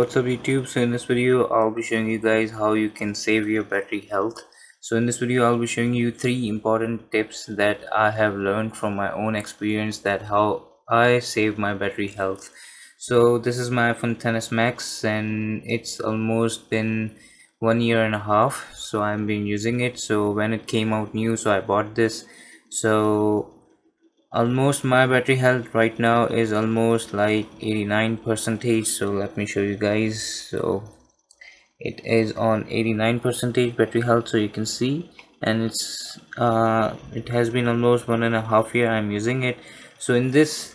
What's up YouTube? So in this video I'll be showing you guys how you can save your battery health. So in this video I'll be showing you 3 important tips that I have learned from my own experience, that how I save my battery health. So this is my iPhone XS Max and it's almost been 1.5 years, so I've been using it. So when it came out new, so I bought this. So almost my battery health right now is almost like 89%. So let me show you guys. So it is on 89% battery health, so you can see, and it has been almost 1.5 years I'm using it. So in this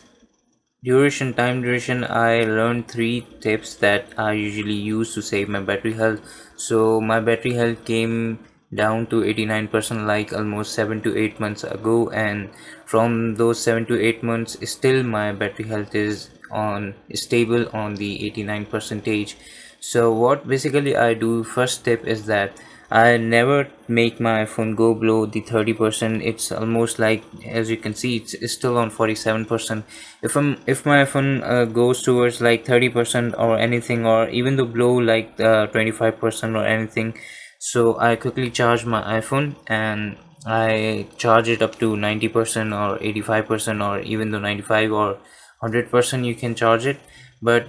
time duration, I learned 3 tips that I usually use to save my battery health. So my battery health came down to 89% like almost 7 to 8 months ago, and from those 7 to 8 months still my battery health is on stable on the 89%. So what basically I do, first tip is that I never make my iPhone go below the 30%. It's almost like, as you can see, it's still on 47%. If my iPhone goes towards like 30% or anything, or even though below like 25% or anything, so I quickly charge my iPhone and I charge it up to 90% or 85%, or even though 95 or 100% you can charge it. But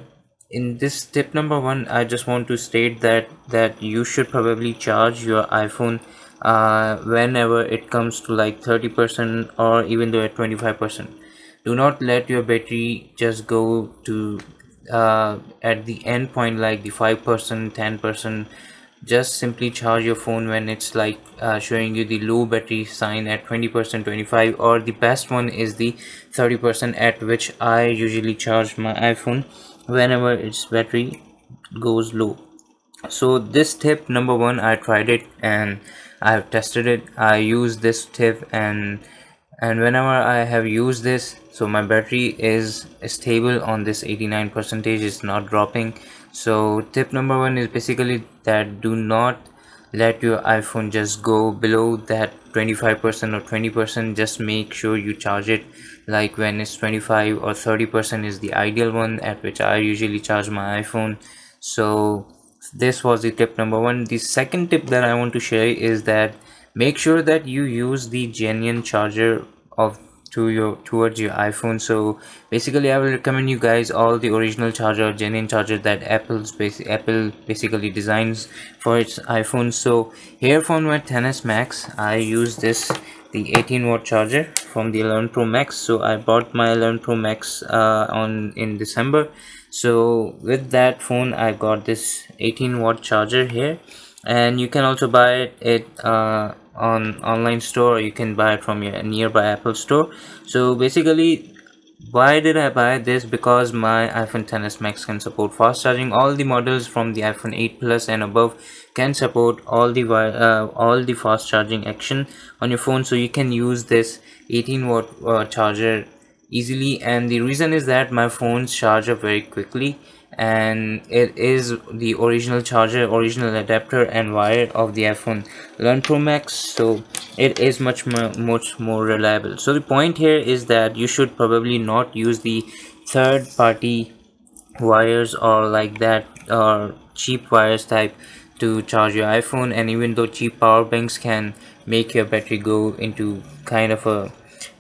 in this tip number 1, I just want to state that you should probably charge your iPhone whenever it comes to like 30% or even though at 25%. Do not let your battery just go to at the end point like the 5%, 10%. Just simply charge your phone when it's like showing you the low battery sign at 20%, 25, or the best one is the 30%, at which I usually charge my iPhone whenever its battery goes low. So this tip number 1, I tried it and I have tested it. I use this tip, and whenever I have used this, so my battery is stable on this 89%. It's not dropping. So tip number 1 is basically that do not let your iPhone just go below that 25% or 20%. Just make sure you charge it like when it's 25 or 30% is the ideal one, at which I usually charge my iPhone. So this was the tip number 1. The second tip that I want to share is that make sure that you use the genuine charger of towards your iPhone. So basically I will recommend you guys all the original charger, genuine charger that Apple basically designs for its iPhone. So here from my XS Max, I use the 18-watt charger from the 11 Pro Max. So I bought my 11 Pro Max in December. So with that phone I got this 18-watt charger here, and you can also buy it on online store, or you can buy it from your nearby Apple store. So basically, why did I buy this? Because my iPhone XS Max can support fast charging. All the models from the iPhone 8 Plus and above can support all the fast charging action on your phone. So you can use this 18-watt charger easily, and the reason is that my phones charge up very quickly, and it is the original charger, original adapter and wire of the iPhone 11 Pro Max, so it is much more reliable. So the point here is that you should probably not use the third party wires or like that, or cheap wires type, to charge your iPhone. And even though cheap power banks can make your battery go into kind of a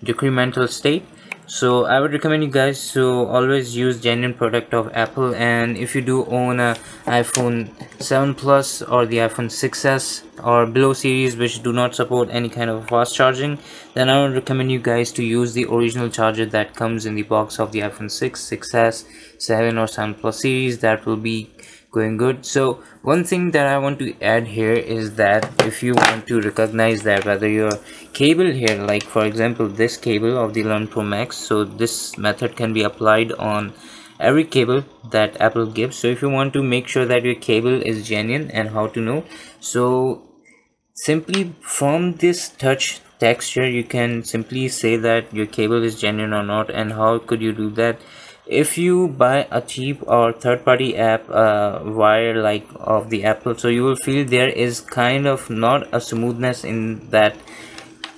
decremental state, so I would recommend you guys to always use genuine product of Apple. And if you do own a iPhone 7 Plus or the iPhone 6s or below series which do not support any kind of fast charging, then I would recommend you guys to use the original charger that comes in the box of the iPhone 6, 6s, 7 or 7 Plus series. That will be going good. So one thing that I want to add here is that if you want to recognize that whether your cable here, like for example this cable of the 11 Pro Max, so this method can be applied on every cable that Apple gives. So if you want to make sure that your cable is genuine, and how to know, so simply from this touch texture you can simply say that your cable is genuine or not. And how could you do that? If you buy a cheap or third-party app wire like of the Apple, so you will feel there is kind of not a smoothness in that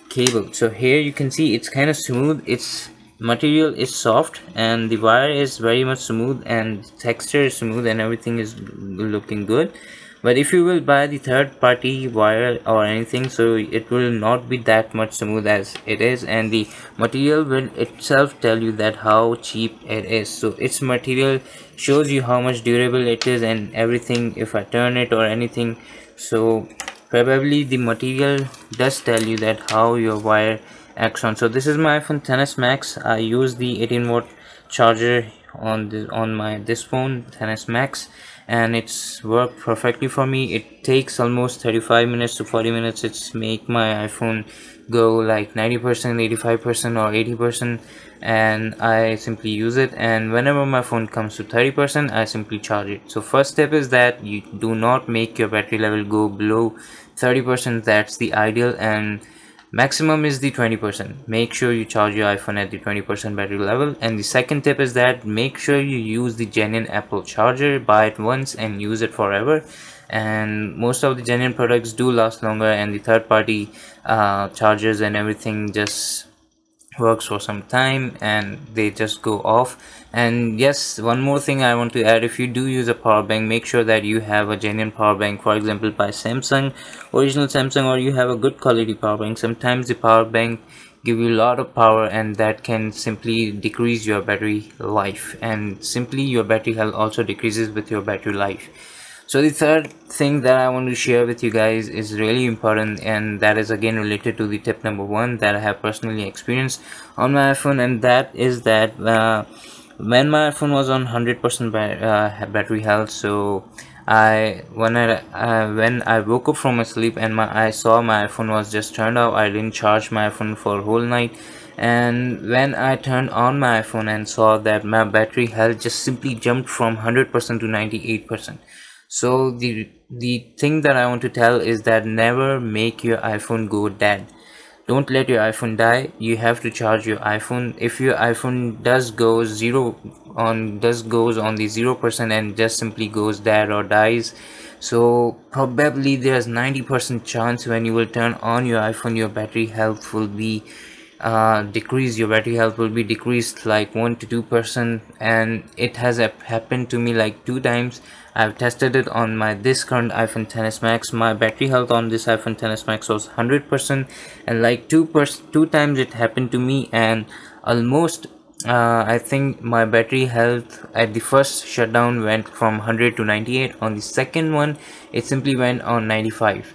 cable. So here you can see it's kind of smooth, it's material is soft and the wire is very much smooth and texture is smooth and everything is looking good. But if you will buy the third party wire or anything, so it will not be that much smooth as it is, and the material will itself tell you that how cheap it is. So its material shows you how much durable it is and everything if I turn it or anything. So probably the material does tell you that how your wire acts on. So this is my iPhone XS Max. I use the 18-watt charger on my this phone XS Max, and it's worked perfectly for me. It takes almost 35 minutes to 40 minutes. It's make my iPhone go like 90%, 85% or 80%, and I simply use it. And whenever my phone comes to 30%, I simply charge it. So first step is that you do not make your battery level go below 30%. That's the ideal, and maximum is the 20%. Make sure you charge your iPhone at the 20% battery level. And the second tip is that make sure you use the genuine Apple charger. Buy it once and use it forever, and most of the genuine products do last longer, and the third party chargers and everything just works for some time and they just go off. And yes, one more thing I want to add: if you do use a power bank, make sure that you have a genuine power bank, for example by Samsung, original Samsung, or you have a good quality power bank. Sometimes the power bank give you a lot of power and that can simply decrease your battery life, and simply your battery health also decreases with your battery life. So the third thing that I want to share with you guys is really important, and that is again related to the tip number one that I have personally experienced on my iPhone, and that is that when my iPhone was on 100% battery health, so when I woke up from my sleep and I saw my iPhone was just turned off. I didn't charge my iPhone for a whole night, and when I turned on my iPhone and saw that my battery health just simply jumped from 100% to 98%. So the thing that I want to tell is that never make your iPhone go dead. Don't let your iPhone die. You have to charge your iPhone. If your iPhone goes on the 0% and just simply goes dead or dies, so probably there's 90% chance when you will turn on your iPhone, your battery health will be decreased. Your battery health will be decreased like 1 to 2%, and it has happened to me like 2 times. I've tested it on my this current iPhone XS Max. My battery health on this iPhone XS Max was 100%, and like 2 times it happened to me, and almost I think my battery health at the first shutdown went from 100 to 98. On the second one it simply went on 95.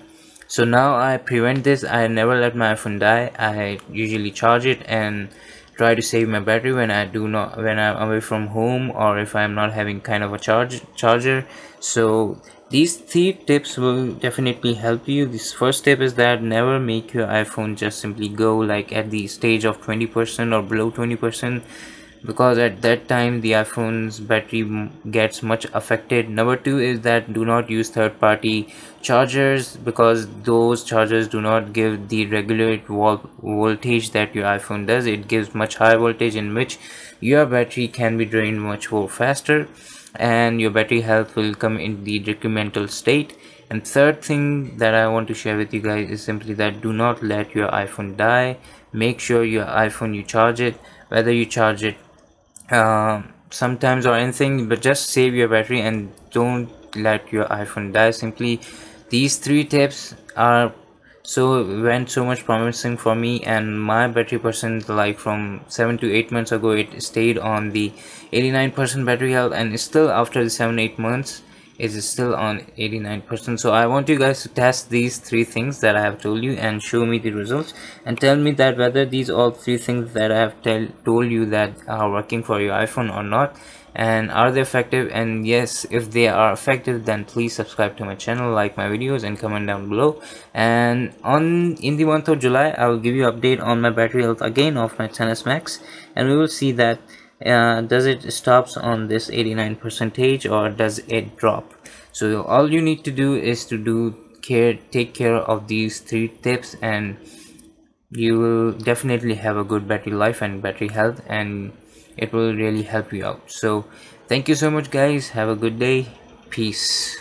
So now I prevent this. I never let my iPhone die. I usually charge it and try to save my battery when I'm away from home, or if I'm not having kind of a charger. So these 3 tips will definitely help you. This first tip is that never make your iPhone just simply go like at the stage of 20% or below 20%, because at that time the iPhone's battery gets much affected. Number 2 is that do not use third-party chargers, because those chargers do not give the regular voltage that your iPhone does. It gives much higher voltage, in which your battery can be drained much more faster and your battery health will come in the decremental state. And third thing that I want to share with you guys is simply that do not let your iPhone die. Make sure your iPhone, you charge it, whether you charge it sometimes or anything, but just save your battery and don't let your iPhone die. Simply these 3 tips are went so much promising for me, and my battery percent, like from 7 to 8 months ago, it stayed on the 89% battery health, and still after the 7-8 months it is still on 89%. So I want you guys to test these 3 things that I have told you and show me the results, and tell me that whether these all 3 things that I have told you that are working for your iPhone or not, and are they effective. And yes, if they are effective, then please subscribe to my channel, like my videos, and comment down below. And in the month of July, I will give you update on my battery health again of my XS Max, and we will see that does it stops on this 89 percentage or does it drop. So all you need to do is to take care of these 3 tips, and you will definitely have a good battery life and battery health, and it will really help you out. So thank you so much guys, have a good day, peace.